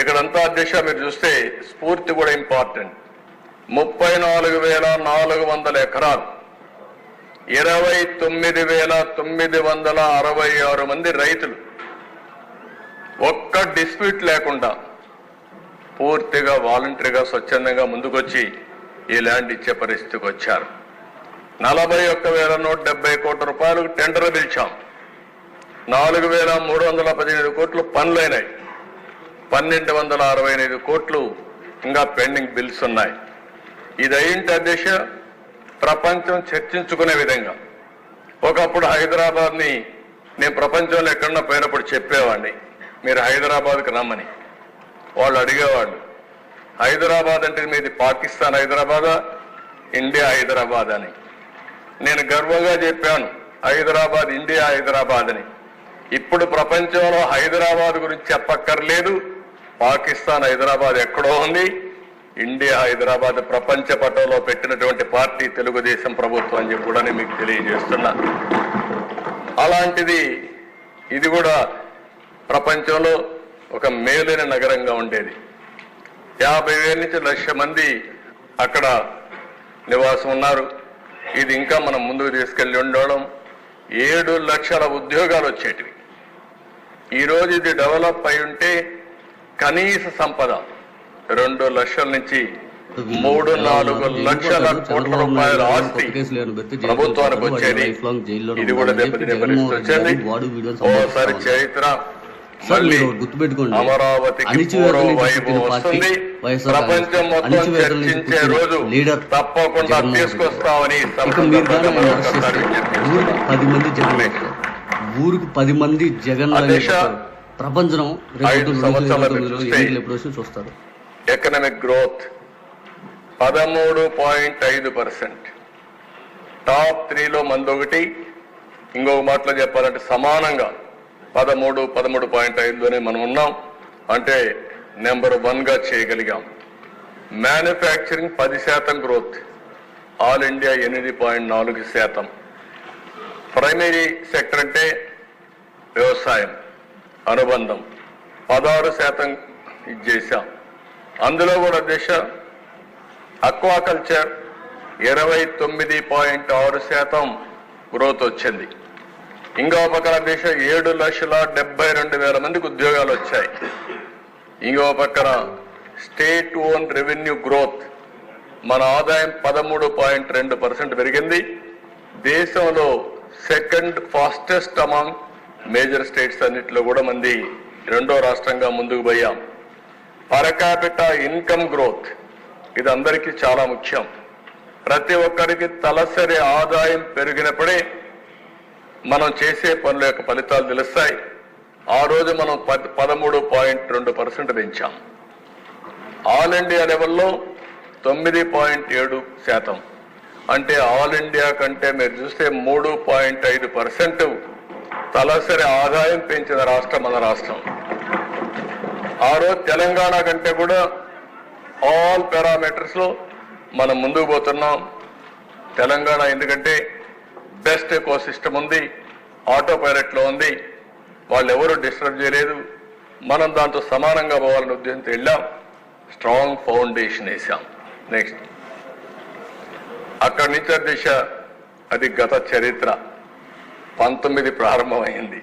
ఇక్కడంతా అధ్యక్ష మీరు చూస్తే స్ఫూర్తి కూడా ఇంపార్టెంట్. 34,400 ఎకరాలు, 29,966 మంది రైతులు ఒక్క డిస్ప్యూట్ లేకుండా పూర్తిగా వాలంటరీగా స్వచ్ఛందంగా ముందుకొచ్చి ఈ ల్యాండ్ ఇచ్చే పరిస్థితికి వచ్చారు. 41,170 కోట్ల రూపాయలకు టెండర్ పిలిచాం. 4,318 కోట్లు పనులైనాయి. 1,265 కోట్లు ఇంకా పెండింగ్ బిల్స్ ఉన్నాయి. ఇది అయింటే అధ్యక్ష ప్రపంచం చర్చించుకునే విధంగా. ఒకప్పుడు హైదరాబాద్ని నేను ప్రపంచంలో ఎక్కడన్నా పోయినప్పుడు చెప్పేవాడిని, మీరు హైదరాబాద్కి రమ్మని. వాళ్ళు అడిగేవాళ్ళు, హైదరాబాద్ అంటే మీది పాకిస్తాన్ హైదరాబాదా, ఇండియా హైదరాబాద్ అని. నేను గర్వంగా చెప్పాను, హైదరాబాద్ ఇండియా హైదరాబాద్ అని. ఇప్పుడు ప్రపంచంలో హైదరాబాద్ గురించి చెప్పక్కర్లేదు. పాకిస్తాన్ హైదరాబాద్ ఎక్కడో ఉంది, ఇండియా హైదరాబాద్ ప్రపంచ పటంలో పెట్టినటువంటి పార్టీ తెలుగుదేశం ప్రభుత్వం అని చెప్పి కూడా నేను మీకు తెలియజేస్తున్నా. అలాంటిది ఇది కూడా ప్రపంచంలో ఒక మేలైన నగరంగా ఉండేది. 50,000 నుంచి 1,00,000 మంది అక్కడ నివాసం ఉన్నారు. ఇది ఇంకా మనం ముందుకు తీసుకెళ్లి ఉండడం 7 లక్షల ఉద్యోగాలు వచ్చేటివి. ఈరోజు ఇది డెవలప్ అయి ఉంటే కనీస సంపద 2 లక్షల నుంచి 3-4 లక్షల కోట్ల రూపాయల ఆస్తి ప్రభుత్వానికి వచ్చేది. ఇది కూడా దెబ్బతినే పరిస్థితి వచ్చేది. ఓసారి చరిత్ర అమరావతికి పూర్వ వైభవం వస్తుంది. ప్రపంచం మొత్తం చర్చించే రోజు తప్పకుండా తీసుకొస్తామని ఊరికి 10 మంది జగన్ ప్రపంచం 5 సంవత్సరాలు చూస్తారు. Economic growth 13.5%. టాప్ 3లో మందొకటి. ఇంకొక మాటలో చెప్పాలంటే సమానంగా 13.5లోనే మనం ఉన్నాం. అంటే నెంబర్ 1గా చేయగలిగాం. Manufacturing 10% growth, all India 8.4%. Primary sector అంటే వ్యవసాయం అనుబంధం 16% ఇది చేశాం. అందులో కూడా దేశ అక్వాకల్చర్ 29.6% గ్రోత్ వచ్చింది. ఇంకో పక్కన దేశ 7,72,000 మందికి ఉద్యోగాలు వచ్చాయి. ఇంకో పక్కన స్టేట్ ఓన్ రెవెన్యూ గ్రోత్, మన ఆదాయం 13.2% పెరిగింది. దేశంలో second fastest among major states అన్నింటిలో కూడా మంది 2వ రాష్ట్రంగా ముందుకు పోయాం. పర్ క్యాపిటా ఇన్కమ్ గ్రోత్, ఇది అందరికీ చాలా ముఖ్యం. ప్రతి ఒక్కరికి తలసరి ఆదాయం పెరిగినప్పుడే మనం చేసే పనుల యొక్క ఫలితాలు తెలుస్తాయి. ఆ రోజు మనం 13.2% పెంచాం. ఆల్ ఇండియా లెవెల్లో 9.7%. అంటే ఆల్ ఇండియా కంటే మీరు చూస్తే 3.5% తలసరి ఆదాయం పెంచిన రాష్ట్రం మన రాష్ట్రం. ఆ రోజు తెలంగాణ కంటే కూడా ఆల్ పారామీటర్స్ లో మనం ముందుకు పోతున్నాం. తెలంగాణ ఎందుకంటే బెస్ట్ ఎకో సిస్టమ్ ఉంది, ఆటో పైలట్ లో ఉంది, వాళ్ళు ఎవరు డిస్టర్బ్ చేయలేదు. మనం దాంతో సమానంగా పోవాలని ఉద్దేశంతో వెళ్ళాం. స్ట్రాంగ్ ఫౌండేషన్ వేసాం. నెక్స్ట్ అక్కడి నుంచి దిశ అది గత చరిత్ర 19 ప్రారంభమైంది.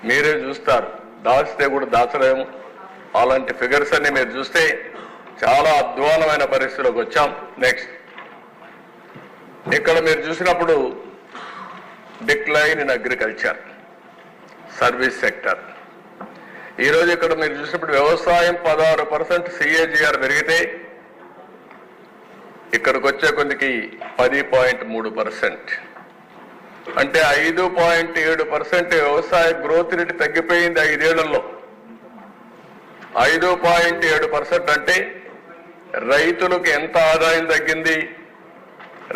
మీరే చూస్తారు, దాచితే కూడా దాచలేము. అలాంటి ఫిగర్స్ అన్ని మీరు చూస్తే చాలా అధ్వానమైన పరిస్థితిలోకి వచ్చాం. నెక్స్ట్ ఇక్కడ మీరు చూసినప్పుడు decline in agriculture, service sector. ఈరోజు ఇక్కడ మీరు చూసినప్పుడు వ్యవసాయం 16% CAGR పెరిగితే ఇక్కడికి వచ్చే కొద్దికి 10.3%. అంటే 5.7% వ్యవసాయ గ్రోత్ రేట్ తగ్గిపోయింది 5 ఏళ్లలో. 5.7% అంటే రైతులకు ఎంత ఆదాయం తగ్గింది,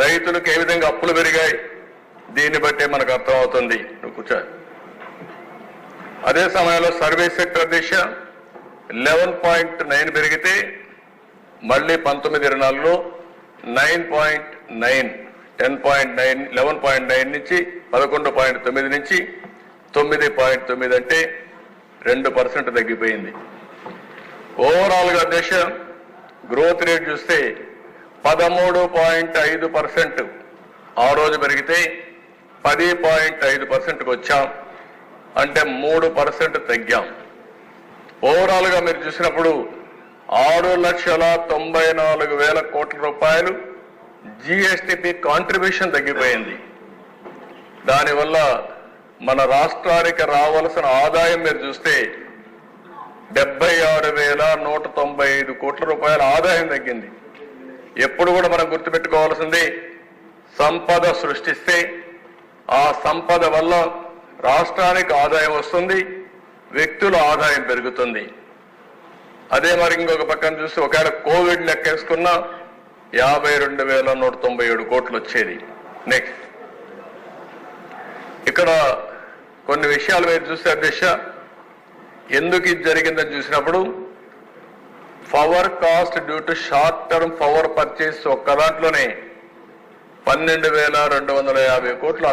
రైతులకు ఏ విధంగా అప్పులు పెరిగాయి, దీన్ని బట్టే మనకు అర్థమవుతుంది. నువ్వు కూర్చో. అదే సమయంలో సర్వీస్ సెక్టర్ దిశ 11.9 పెరిగితే మళ్ళీ 19-24లో 9.9, 10.9, 11.9 నుంచి 11.9 నుంచి 9.9 అంటే 2% తగ్గిపోయింది. ఓవరాల్ గా దేశ గ్రోత్ రేట్ చూస్తే 13.5% ఆ రోజు పెరిగితే 10.5%కి వచ్చాం. అంటే 3% తగ్గాం. ఓవరాల్ గా మీరు చూసినప్పుడు 6,94,000 కోట్ల రూపాయలు జిఎస్టిపి కాంట్రిబ్యూషన్ తగ్గిపోయింది. దానివల్ల మన రాష్ట్రానికి రావాల్సిన ఆదాయం మీరు చూస్తే 76,195 కోట్ల రూపాయల ఆదాయం తగ్గింది. ఎప్పుడు కూడా మనం గుర్తుపెట్టుకోవాల్సింది, సంపద సృష్టిస్తే ఆ సంపద వల్ల రాష్ట్రానికి ఆదాయం వస్తుంది, వ్యక్తుల ఆదాయం పెరుగుతుంది. అదే మరి ఇంకొక పక్కన చూస్తే ఒకవేళ కోవిడ్ లెక్కేసుకున్నా 52,197 కోట్లు వచ్చేది. నెక్స్ట్ ఇక్కడ కొన్ని విషయాలు మీరు చూస్తే అధ్యక్ష, ఎందుకు ఇది జరిగిందని చూసినప్పుడు power cost due to short term power purchase ఒక్క దాంట్లోనే 12,250 కోట్లు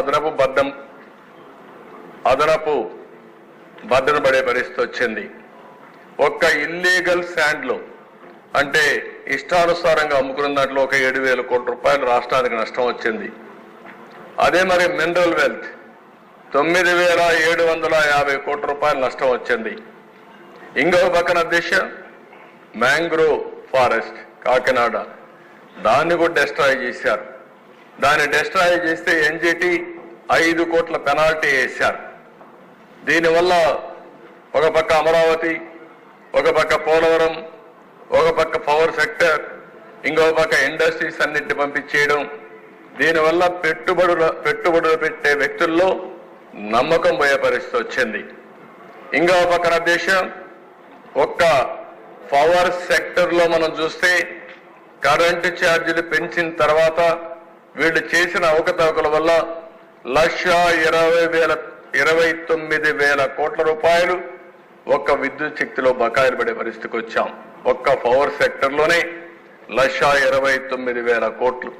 అదనపు భద్రత పడే పరిస్థితి వచ్చింది. ఒక్క ఇల్లీగల్ శాండ్లో అంటే ఇష్టానుసారంగా అమ్ముకున్న దాంట్లో ఒక 7,000 కోట్ల రూపాయలు రాష్ట్రానికి నష్టం వచ్చింది. అదే మరి మినరల్ వెల్త్ 9,750 కోట్ల రూపాయలు నష్టం వచ్చింది. ఇంకొక పక్కన అధ్యక్ష మ్యాంగ్రోవ్ ఫారెస్ట్ కాకినాడ, దాన్ని కూడా డెస్ట్రాయ్ చేశారు. దాన్ని డెస్ట్రాయ్ చేస్తే ఎన్జిటి 5 కోట్ల పెనాల్టీ వేశారు. దీనివల్ల ఒక పక్క అమరావతి, ఒక పక్క పోలవరం, ఒక పక్క పవర్ సెక్టర్, ఇంకొక పక్క ఇండస్ట్రీస్ అన్నింటిని పంపించేయడం, దీనివల్ల పెట్టుబడులు పెట్టే వ్యక్తుల్లో నమ్మకం పోయే పరిస్థితి వచ్చింది. ఇంకొక పక్కన దేశం ఒక్క పవర్ సెక్టర్ లో మనం చూస్తే కరెంటు ఛార్జీలు పెంచిన తర్వాత వీళ్ళు చేసిన అవకతవకల వల్ల 1,29,000 కోట్ల రూపాయలు ఒక్క విద్యుత్ శక్తిలో బకాయిలు పడే పరిస్థితికి వచ్చాం. ఒక్క పవర్ సెక్టర్ లోనే 1,29,000 కోట్లు.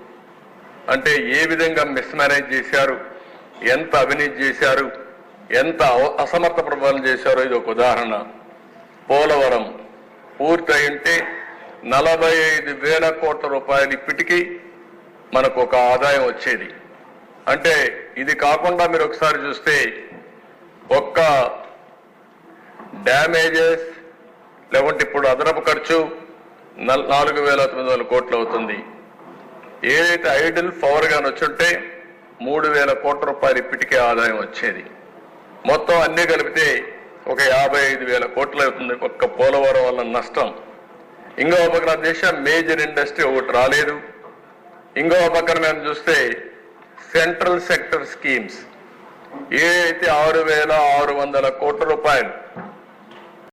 అంటే ఏ విధంగా మిస్మేనేజ్ చేశారు, ఎంత అవినీతి చేశారు, ఎంత అసమర్థ పరిపాలన చేశారో ఇది ఒక ఉదాహరణ. పోలవరం పూర్తయింటే 45,000 కోట్ల రూపాయలు ఇప్పటికీ మనకు ఒక ఆదాయం వచ్చేది. అంటే ఇది కాకుండా మీరు ఒకసారి చూస్తే ఒక్క డ్యామేజెస్ లేకుంటే ఇప్పుడు అదనపు ఖర్చు 4,900 కోట్లు అవుతుంది. ఏదైతే ఐడిల్ పవర్ గాని వచ్చుంటే 3,000 కోట్ల రూపాయలు ఇప్పటికే ఆదాయం వచ్చేది. మొత్తం అన్ని కలిపితే ఒక 55,000 కోట్లు అవుతుంది ఒక్క పోలవరం వల్ల నష్టం. ఇంకో పక్కన దేశం మేజర్ ఇండస్ట్రీ ఒకటి రాలేదు. ఇంకో పక్కన మేము చూస్తే సెంట్రల్ సెక్టర్ స్కీమ్స్ ఏదైతే 6,600 కోట్ల రూపాయలు